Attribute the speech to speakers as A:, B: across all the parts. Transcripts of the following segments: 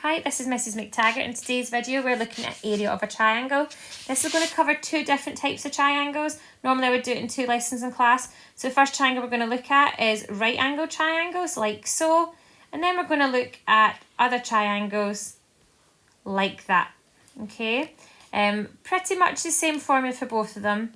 A: Hi, this is Mrs McTaggart. In today's video we're looking at area of a triangle. This is going to cover two different types of triangles. Normally I would do it in two lessons in class. So the first triangle we're going to look at is right angle triangles like so. And then we're going to look at other triangles like that. Okay, pretty much the same formula for both of them.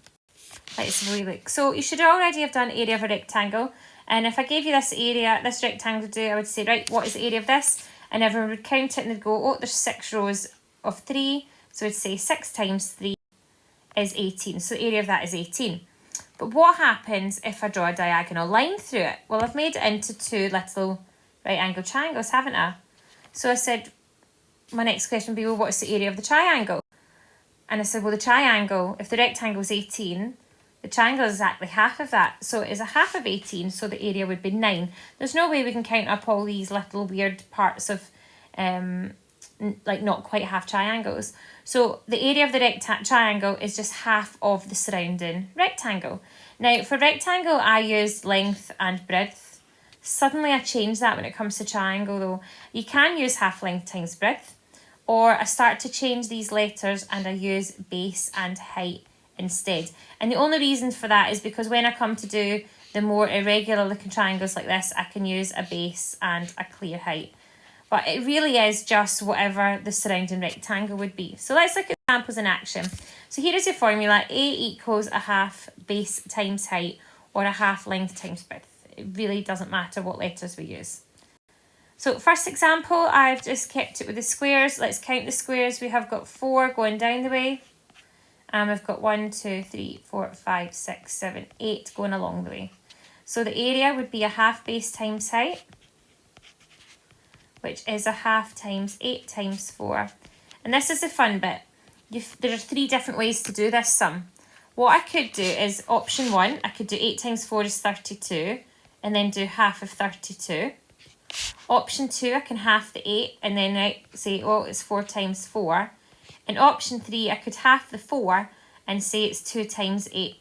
A: Let's have a wee look. So you should already have done area of a rectangle. And if I gave you this area, this rectangle to do, I would say, right, what is the area of this? And everyone would count it and they'd go, oh, there's 6 rows of 3. So we'd say 6 times 3 is 18. So the area of that is 18. But what happens if I draw a diagonal line through it? Well, I've made it into two little right angle triangles, haven't I? So I said, my next question would be, well, what's the area of the triangle? And I said, well, the triangle, if the rectangle is 18, the triangle is exactly half of that. So it is a half of 18, so the area would be 9. There's no way we can count up all these little weird parts of, like not quite half triangles. So the area of the triangle is just half of the surrounding rectangle. Now, for rectangle, I used length and breadth. Suddenly I changed that when it comes to triangle, though. You can use half length times breadth, or I start to change these letters and I use base and height instead. And the only reason for that is because when I come to do the more irregular looking triangles like this, I can use a base and a clear height. But it really is just whatever the surrounding rectangle would be. So let's look at examples in action. So here is your formula. A equals a half base times height, or a half length times breadth. It really doesn't matter what letters we use. So first example, I've just kept it with the squares. Let's count the squares. We have got 4 going down the way. And we've got 1, 2, 3, 4, 5, 6, 7, 8 going along the way. So the area would be a half base times height, which is a half times 8 times 4. And this is the fun bit. There are 3 different ways to do this sum. What I could do is option 1, I could do 8 times 4 is 32, and then do half of 32. Option 2, I can half the 8, and then I say, oh, it's 4 times 4. In option 3, I could half the 4 and say it's 2 times 8.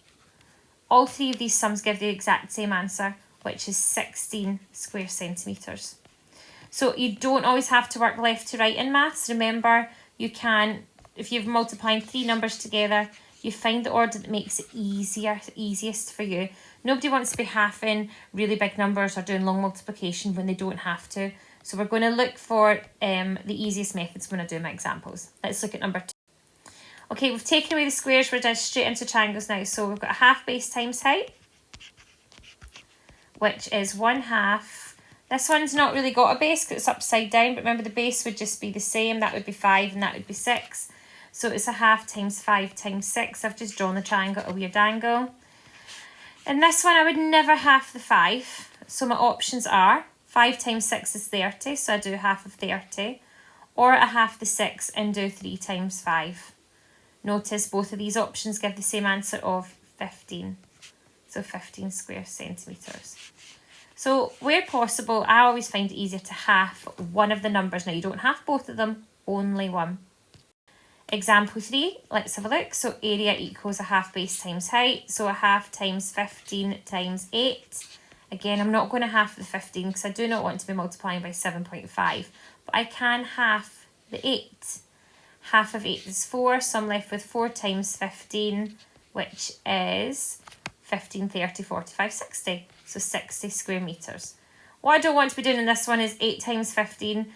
A: All 3 of these sums give the exact same answer, which is 16 square centimetres. So you don't always have to work left to right in maths. Remember, you can, if you're multiplying 3 numbers together, you find the order that makes it easiest for you. Nobody wants to be halving really big numbers or doing long multiplication when they don't have to. So we're going to look for the easiest methods when I do my examples. Let's look at number 2. Okay, we've taken away the squares. We're just straight into triangles now. So we've got a half base times height, which is 1/2. This one's not really got a base because it's upside down. But remember, the base would just be the same. That would be 5 and that would be 6. So it's a half times 5 times 6. I've just drawn the triangle at a weird angle. In this one, I would never half the 5. So my options are 5 times 6 is 30, so I do half of 30. Or I half the 6 and do 3 times 5. Notice both of these options give the same answer of 15. So 15 square centimetres. So where possible, I always find it easier to half one of the numbers. Now you don't half both of them, only one. Example 3, let's have a look. So area equals a half base times height. So a half times 15 times 8. Again, I'm not going to half the 15 because I do not want to be multiplying by 7.5. But I can half the 8. Half of 8 is 4, so I'm left with 4 times 15, which is 15, 30, 45, 60. So 60 square metres. What I don't want to be doing in this one is 8 times 15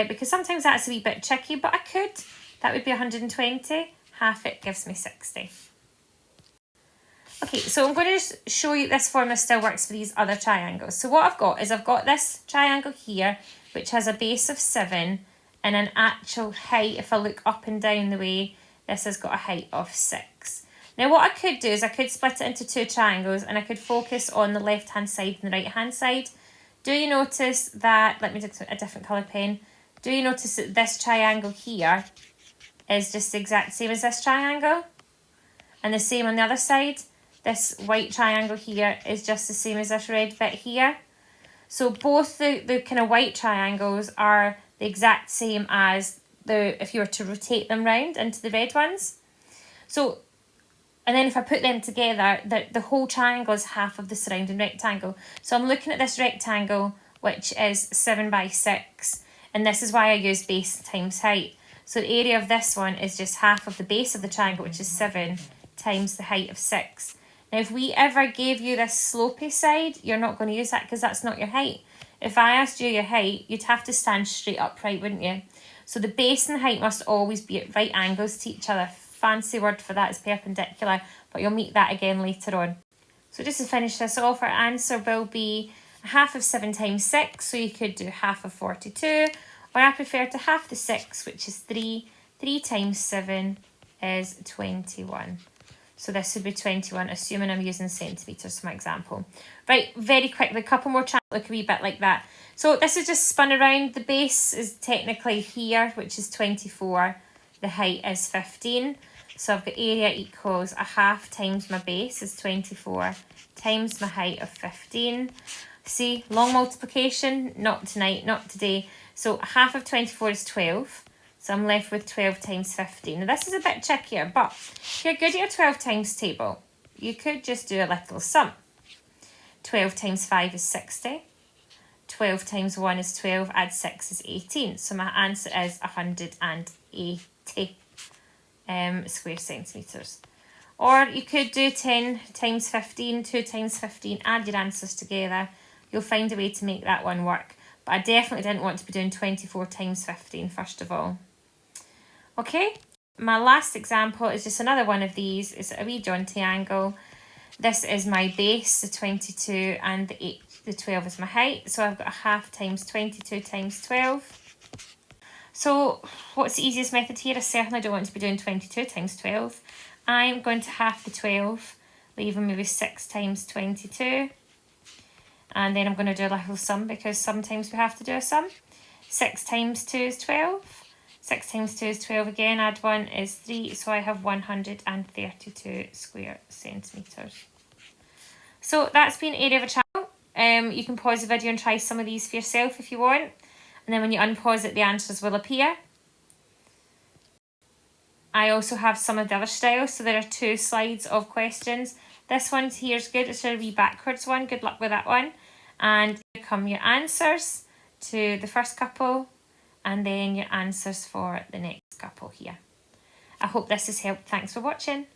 A: because sometimes that's a wee bit tricky, but I could. That would be 120. Half it gives me 60. Okay, so I'm going to just show you this formula still works for these other triangles. So what I've got is I've got this triangle here, which has a base of 7 and an actual height. If I look up and down the way, this has got a height of 6. Now what I could do is I could split it into 2 triangles and I could focus on the left-hand side and the right-hand side. Do you notice that, let me take a different coloured pen. Do you notice that this triangle here is just the exact same as this triangle? And the same on the other side. This white triangle here is just the same as this red bit here. So both the kind of white triangles are the exact same as if you were to rotate them round into the red ones. So, and then if I put them together, the whole triangle is half of the surrounding rectangle. So I'm looking at this rectangle, which is 7 by 6. And this is why I use base times height. So the area of this one is just half of the base of the triangle, which is 7, times the height of 6. Now, if we ever gave you this slopey side, you're not going to use that because that's not your height. If I asked you your height, you'd have to stand straight upright, wouldn't you? So the base and height must always be at right angles to each other. Fancy word for that is perpendicular, but you'll meet that again later on. So just to finish this off, our answer will be half of 7 times 6, so you could do half of 42, or I prefer to half the 6, which is 3. 3 times 7 is 21. So this would be 21, assuming I'm using centimetres for my example. Right, very quickly, a couple more triangles look a wee bit like that. So this is just spun around. The base is technically here, which is 24. The height is 15. So I've got area equals a half times my base is 24 times my height of 15. See, long multiplication, not tonight, not today. So half of 24 is 12. So I'm left with 12 times 15. Now this is a bit trickier, but if you're good at your 12 times table, you could just do a little sum. 12 times 5 is 60. 12 times 1 is 12, add 6 is 18. So my answer is 180 square centimetres. Or you could do 10 times 15, 2 times 15, add your answers together. You'll find a way to make that one work. But I definitely didn't want to be doing 24 times 15 first of all. Okay, my last example is just another one of these. It's a wee jaunty angle. This is my base, the 22, and the 12 is my height. So I've got a half times 22 times 12. So what's the easiest method here? I certainly don't want to be doing 22 times 12. I'm going to half the 12, leaving me with 6 times 22. And then I'm going to do a little sum because sometimes we have to do a sum. 6 times 2 is 12. 6 times 2 is 12 again, add 1 is 3, so I have 132 square centimetres. So that's been area of a triangle. You can pause the video and try some of these for yourself if you want. And then when you unpause it, the answers will appear. I also have some of the other styles, so there are 2 slides of questions. This one here is good, it's a wee backwards one, good luck with that one. And here come your answers to the first couple, and then your answers for the next couple here. I hope this has helped. Thanks for watching.